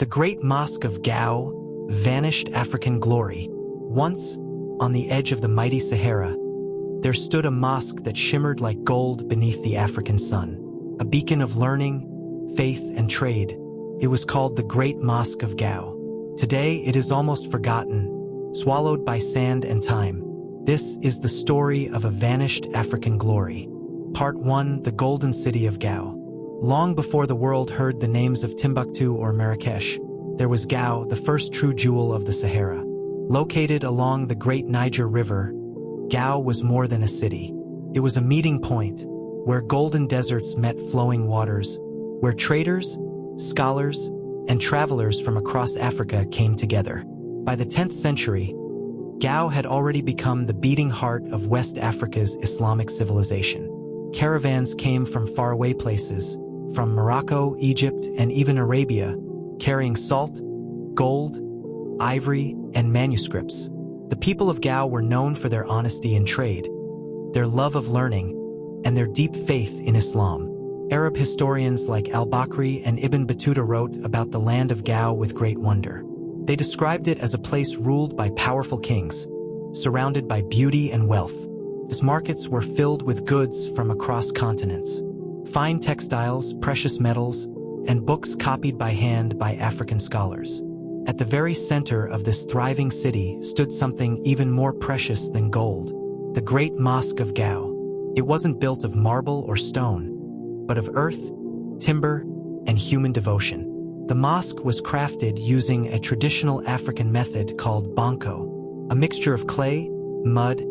The Great Mosque of Gao, vanished African glory. Once, on the edge of the mighty Sahara, there stood a mosque that shimmered like gold beneath the African sun, a beacon of learning, faith, and trade. It was called the Great Mosque of Gao. Today, it is almost forgotten, swallowed by sand and time. This is the story of a vanished African glory. Part 1: The Golden City of Gao. Long before the world heard the names of Timbuktu or Marrakesh, there was Gao, the first true jewel of the Sahara. Located along the Great Niger River, Gao was more than a city. It was a meeting point, where golden deserts met flowing waters, where traders, scholars, and travelers from across Africa came together. By the 10th century, Gao had already become the beating heart of West Africa's Islamic civilization. Caravans came from faraway places, from Morocco, Egypt, and even Arabia, carrying salt, gold, ivory, and manuscripts. The people of Gao were known for their honesty in trade, their love of learning, and their deep faith in Islam. Arab historians like al-Bakri and Ibn Battuta wrote about the land of Gao with great wonder. They described it as a place ruled by powerful kings, surrounded by beauty and wealth. Its markets were filled with goods from across continents. Fine textiles, precious metals, and books copied by hand by African scholars. At the very center of this thriving city stood something even more precious than gold: the Great Mosque of Gao. It wasn't built of marble or stone, but of earth, timber, and human devotion. The mosque was crafted using a traditional African method called banko, a mixture of clay, mud,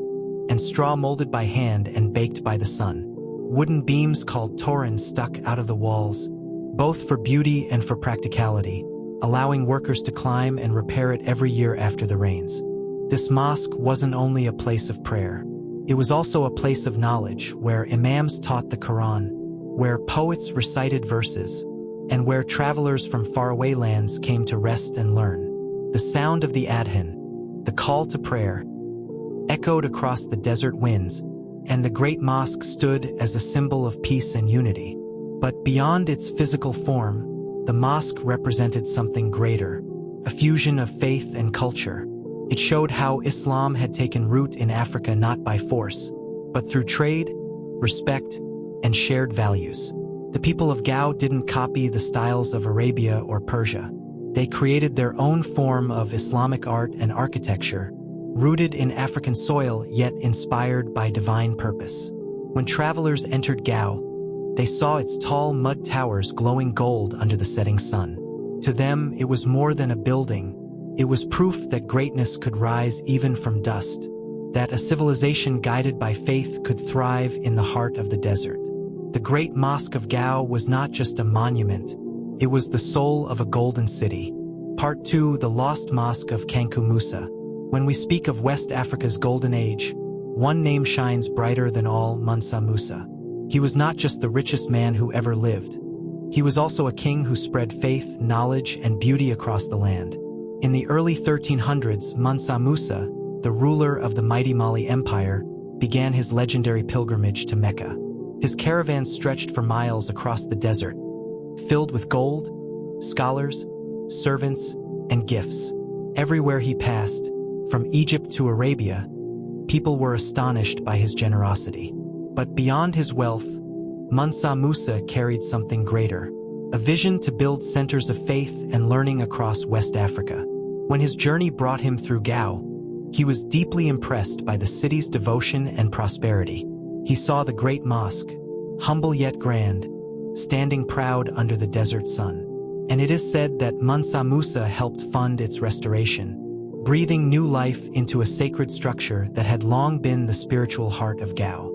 and straw molded by hand and baked by the sun. Wooden beams called torans stuck out of the walls, both for beauty and for practicality, allowing workers to climb and repair it every year after the rains. This mosque wasn't only a place of prayer. It was also a place of knowledge, where imams taught the Quran, where poets recited verses, and where travelers from faraway lands came to rest and learn. The sound of the adhan, the call to prayer, echoed across the desert winds, and the Great Mosque stood as a symbol of peace and unity. But beyond its physical form, the mosque represented something greater, a fusion of faith and culture. It showed how Islam had taken root in Africa not by force, but through trade, respect, and shared values. The people of Gao didn't copy the styles of Arabia or Persia. They created their own form of Islamic art and architecture, rooted in African soil yet inspired by divine purpose. When travelers entered Gao, they saw its tall mud towers glowing gold under the setting sun. To them, it was more than a building. It was proof that greatness could rise even from dust, that a civilization guided by faith could thrive in the heart of the desert. The Great Mosque of Gao was not just a monument, it was the soul of a golden city. Part 2: The Lost Mosque of Mansa Musa. When we speak of West Africa's golden age, one name shines brighter than all: Mansa Musa. He was not just the richest man who ever lived. He was also a king who spread faith, knowledge, and beauty across the land. In the early 1300s, Mansa Musa, the ruler of the mighty Mali Empire, began his legendary pilgrimage to Mecca. His caravans stretched for miles across the desert, filled with gold, scholars, servants, and gifts. Everywhere he passed, from Egypt to Arabia, people were astonished by his generosity. But beyond his wealth, Mansa Musa carried something greater, a vision to build centers of faith and learning across West Africa. When his journey brought him through Gao, he was deeply impressed by the city's devotion and prosperity. He saw the Great Mosque, humble yet grand, standing proud under the desert sun. And it is said that Mansa Musa helped fund its restoration, breathing new life into a sacred structure that had long been the spiritual heart of Gao.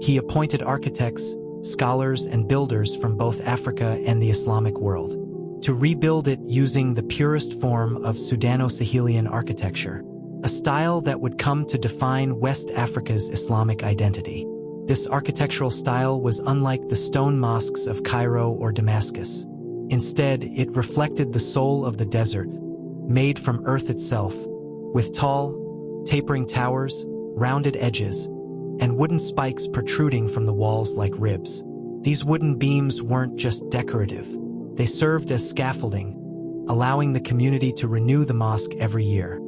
He appointed architects, scholars, and builders from both Africa and the Islamic world to rebuild it using the purest form of Sudano-Sahelian architecture, a style that would come to define West Africa's Islamic identity. This architectural style was unlike the stone mosques of Cairo or Damascus. Instead, it reflected the soul of the desert, made from earth itself, with tall, tapering towers, rounded edges, and wooden spikes protruding from the walls like ribs. These wooden beams weren't just decorative. They served as scaffolding, allowing the community to renew the mosque every year.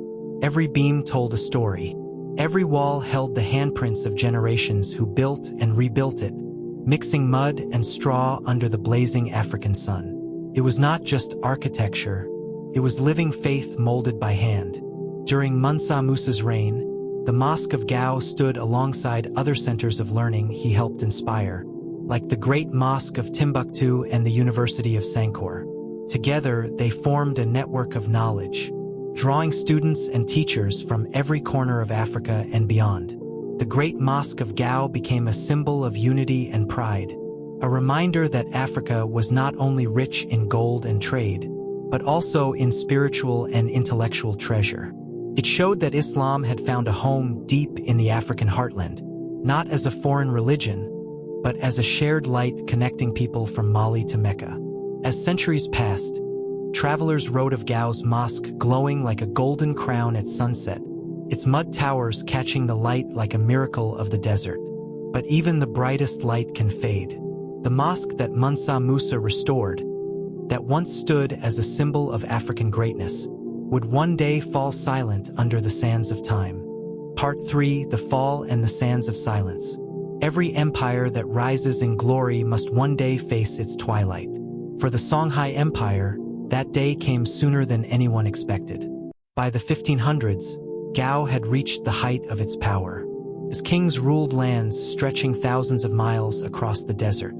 Every beam told a story. Every wall held the handprints of generations who built and rebuilt it, mixing mud and straw under the blazing African sun. It was not just architecture, it was living faith molded by hand. During Mansa Musa's reign, the Mosque of Gao stood alongside other centers of learning he helped inspire, like the Great Mosque of Timbuktu and the University of Sankore. Together, they formed a network of knowledge, drawing students and teachers from every corner of Africa and beyond. The Great Mosque of Gao became a symbol of unity and pride, a reminder that Africa was not only rich in gold and trade, but also in spiritual and intellectual treasure. It showed that Islam had found a home deep in the African heartland, not as a foreign religion, but as a shared light connecting people from Mali to Mecca. As centuries passed, travelers wrote of Gao's mosque glowing like a golden crown at sunset, its mud towers catching the light like a miracle of the desert. But even the brightest light can fade. The mosque that Mansa Musa restored, that once stood as a symbol of African greatness, would one day fall silent under the sands of time. Part 3: The Fall and the Sands of Silence. Every empire that rises in glory must one day face its twilight. For the Songhai Empire, that day came sooner than anyone expected. By the 1500s, Gao had reached the height of its power. Its kings ruled lands stretching thousands of miles across the desert,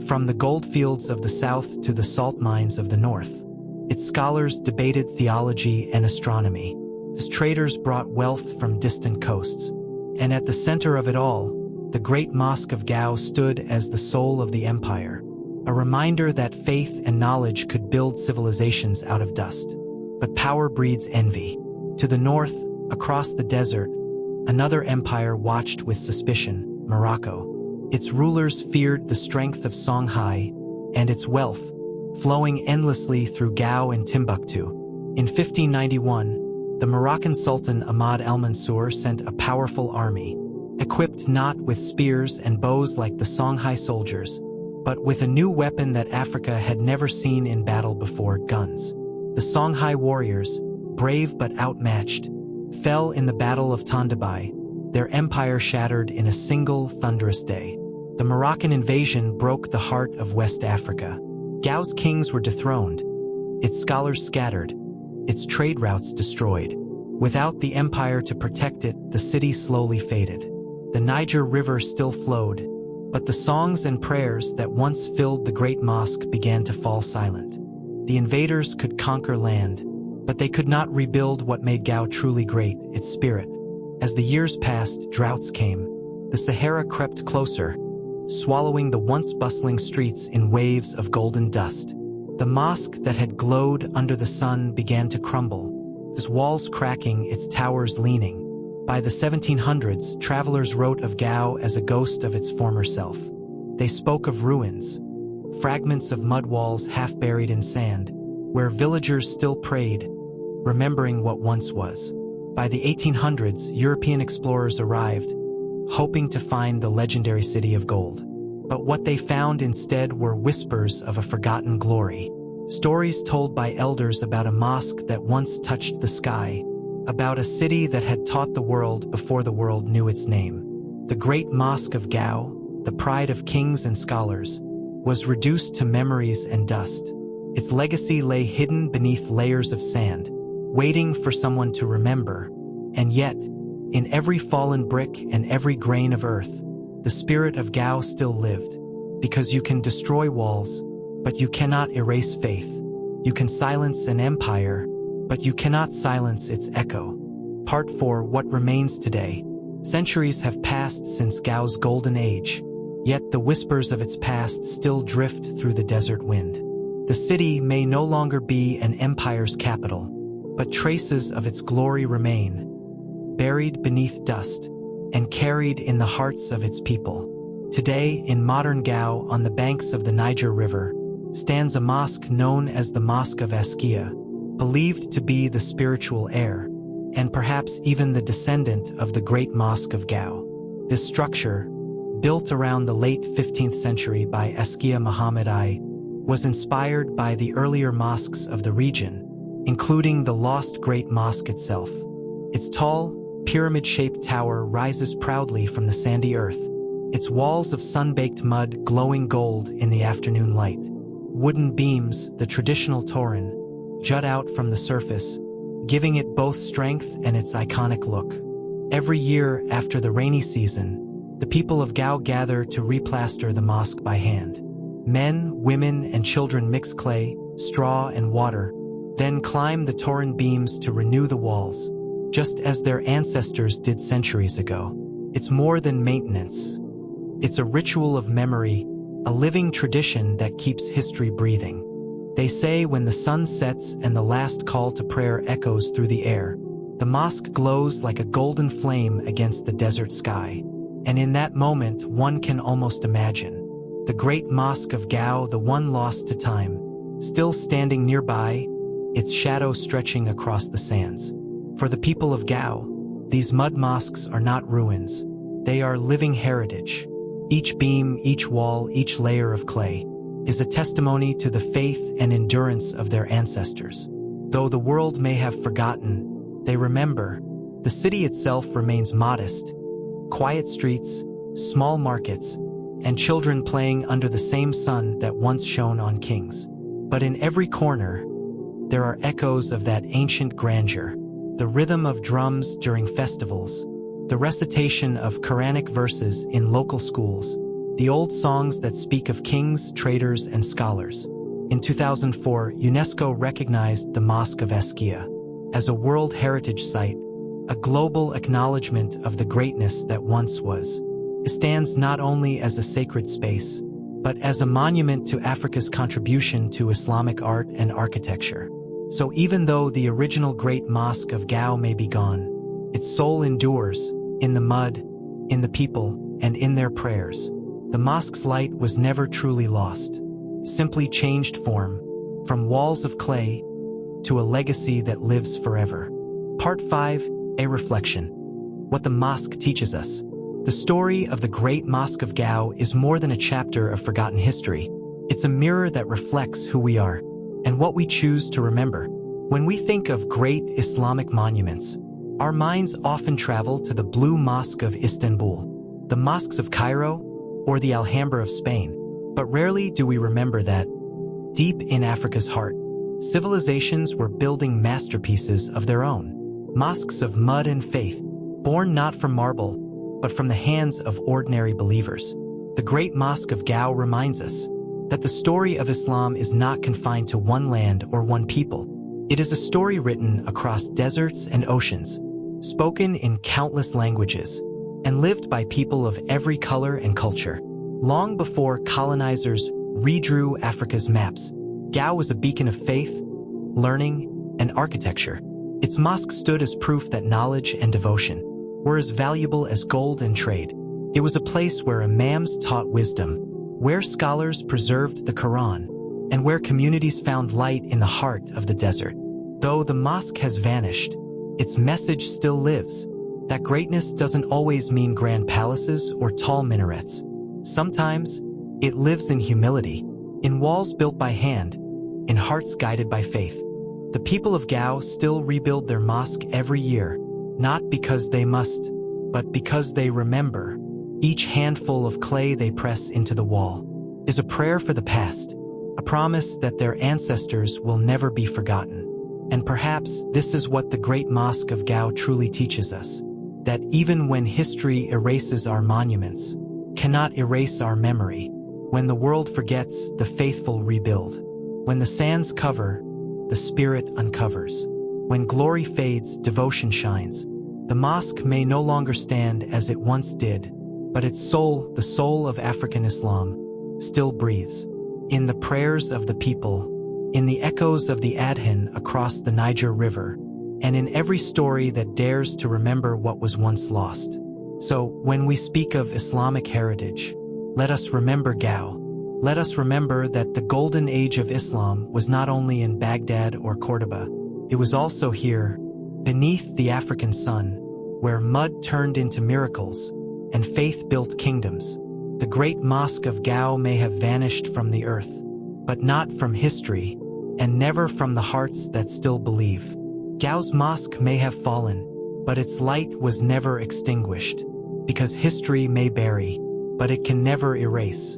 from the gold fields of the south to the salt mines of the north. Its scholars debated theology and astronomy. Its traders brought wealth from distant coasts. And at the center of it all, the Great Mosque of Gao stood as the soul of the empire, a reminder that faith and knowledge could build civilizations out of dust. But power breeds envy. To the north, across the desert, another empire watched with suspicion: Morocco. Its rulers feared the strength of Songhai and its wealth, flowing endlessly through Gao and Timbuktu. In 1591, the Moroccan Sultan Ahmad al-Mansur sent a powerful army, equipped not with spears and bows like the Songhai soldiers, but with a new weapon that Africa had never seen in battle before: guns. The Songhai warriors, brave but outmatched, fell in the Battle of Tondabai, their empire shattered in a single thunderous day. The Moroccan invasion broke the heart of West Africa. Gao's kings were dethroned, its scholars scattered, its trade routes destroyed. Without the empire to protect it, the city slowly faded. The Niger River still flowed, but the songs and prayers that once filled the Great Mosque began to fall silent. The invaders could conquer land, but they could not rebuild what made Gao truly great: its spirit. As the years passed, droughts came. The Sahara crept closer, swallowing the once bustling streets in waves of golden dust. The mosque that had glowed under the sun began to crumble, its walls cracking, its towers leaning. By the 1700s, travelers wrote of Gao as a ghost of its former self. They spoke of ruins, fragments of mud walls half buried in sand, where villagers still prayed, remembering what once was. By the 1800s, European explorers arrived, hoping to find the legendary city of gold. But what they found instead were whispers of a forgotten glory. Stories told by elders about a mosque that once touched the sky, about a city that had taught the world before the world knew its name. The Great Mosque of Gao, the pride of kings and scholars, was reduced to memories and dust. Its legacy lay hidden beneath layers of sand, waiting for someone to remember. And yet, in every fallen brick and every grain of earth, the spirit of Gao still lived. Because you can destroy walls, but you cannot erase faith. You can silence an empire, but you cannot silence its echo. Part 4: What Remains Today. Centuries have passed since Gao's golden age, yet the whispers of its past still drift through the desert wind. The city may no longer be an empire's capital, but traces of its glory remain, buried beneath dust and carried in the hearts of its people. Today, in modern Gao, on the banks of the Niger River, stands a mosque known as the Mosque of Askia, believed to be the spiritual heir, and perhaps even the descendant of the Great Mosque of Gao. This structure, built around the late 15th century by Askia Muhammad I, was inspired by the earlier mosques of the region, including the lost Great Mosque itself. Its tall, pyramid-shaped tower rises proudly from the sandy earth, its walls of sun-baked mud glowing gold in the afternoon light. Wooden beams, the traditional toran, jut out from the surface, giving it both strength and its iconic look. Every year after the rainy season, the people of Gao gather to replaster the mosque by hand. Men, women, and children mix clay, straw, and water, then climb the toran beams to renew the walls, just as their ancestors did centuries ago. It's more than maintenance. It's a ritual of memory, a living tradition that keeps history breathing. They say when the sun sets and the last call to prayer echoes through the air, the mosque glows like a golden flame against the desert sky. And in that moment, one can almost imagine the Great Mosque of Gao, the one lost to time, still standing nearby, its shadow stretching across the sands. For the people of Gao, these mud mosques are not ruins. They are living heritage. Each beam, each wall, each layer of clay is a testimony to the faith and endurance of their ancestors. Though the world may have forgotten, they remember. The city itself remains modest. Quiet streets, small markets, and children playing under the same sun that once shone on kings. But in every corner, there are echoes of that ancient grandeur. The rhythm of drums during festivals, the recitation of Quranic verses in local schools, the old songs that speak of kings, traders, and scholars. In 2004, UNESCO recognized the Mosque of Gao as a World Heritage Site, a global acknowledgement of the greatness that once was. It stands not only as a sacred space, but as a monument to Africa's contribution to Islamic art and architecture. So even though the original Great Mosque of Gao may be gone, its soul endures, in the mud, in the people, and in their prayers. The mosque's light was never truly lost, simply changed form, from walls of clay to a legacy that lives forever. Part 5, a reflection. What the mosque teaches us. The story of the Great Mosque of Gao is more than a chapter of forgotten history. It's a mirror that reflects who we are and what we choose to remember. When we think of great Islamic monuments, our minds often travel to the Blue Mosque of Istanbul, the mosques of Cairo, or the Alhambra of Spain. But rarely do we remember that, deep in Africa's heart, civilizations were building masterpieces of their own. Mosques of mud and faith, born not from marble, but from the hands of ordinary believers. The Great Mosque of Gao reminds us that the story of Islam is not confined to one land or one people. It is a story written across deserts and oceans, spoken in countless languages, and lived by people of every color and culture. Long before colonizers redrew Africa's maps, Gao was a beacon of faith, learning, and architecture. Its mosque stood as proof that knowledge and devotion were as valuable as gold and trade. It was a place where imams taught wisdom, where scholars preserved the Quran, and where communities found light in the heart of the desert. Though the mosque has vanished, its message still lives. That greatness doesn't always mean grand palaces or tall minarets. Sometimes, it lives in humility, in walls built by hand, in hearts guided by faith. The people of Gao still rebuild their mosque every year, not because they must, but because they remember. Each handful of clay they press into the wall is a prayer for the past, a promise that their ancestors will never be forgotten. And perhaps this is what the Great Mosque of Gao truly teaches us, that even when history erases our monuments, cannot erase our memory. When the world forgets, the faithful rebuild. When the sands cover, the spirit uncovers. When glory fades, devotion shines. The mosque may no longer stand as it once did, but its soul, the soul of African Islam, still breathes. In the prayers of the people, in the echoes of the Adhan across the Niger River, and in every story that dares to remember what was once lost. So, when we speak of Islamic heritage, let us remember Gao. Let us remember that the golden age of Islam was not only in Baghdad or Cordoba, it was also here, beneath the African sun, where mud turned into miracles and faith built kingdoms. The Great Mosque of Gao may have vanished from the earth, but not from history, and never from the hearts that still believe. Gao's mosque may have fallen, but its light was never extinguished, because history may bury, but it can never erase.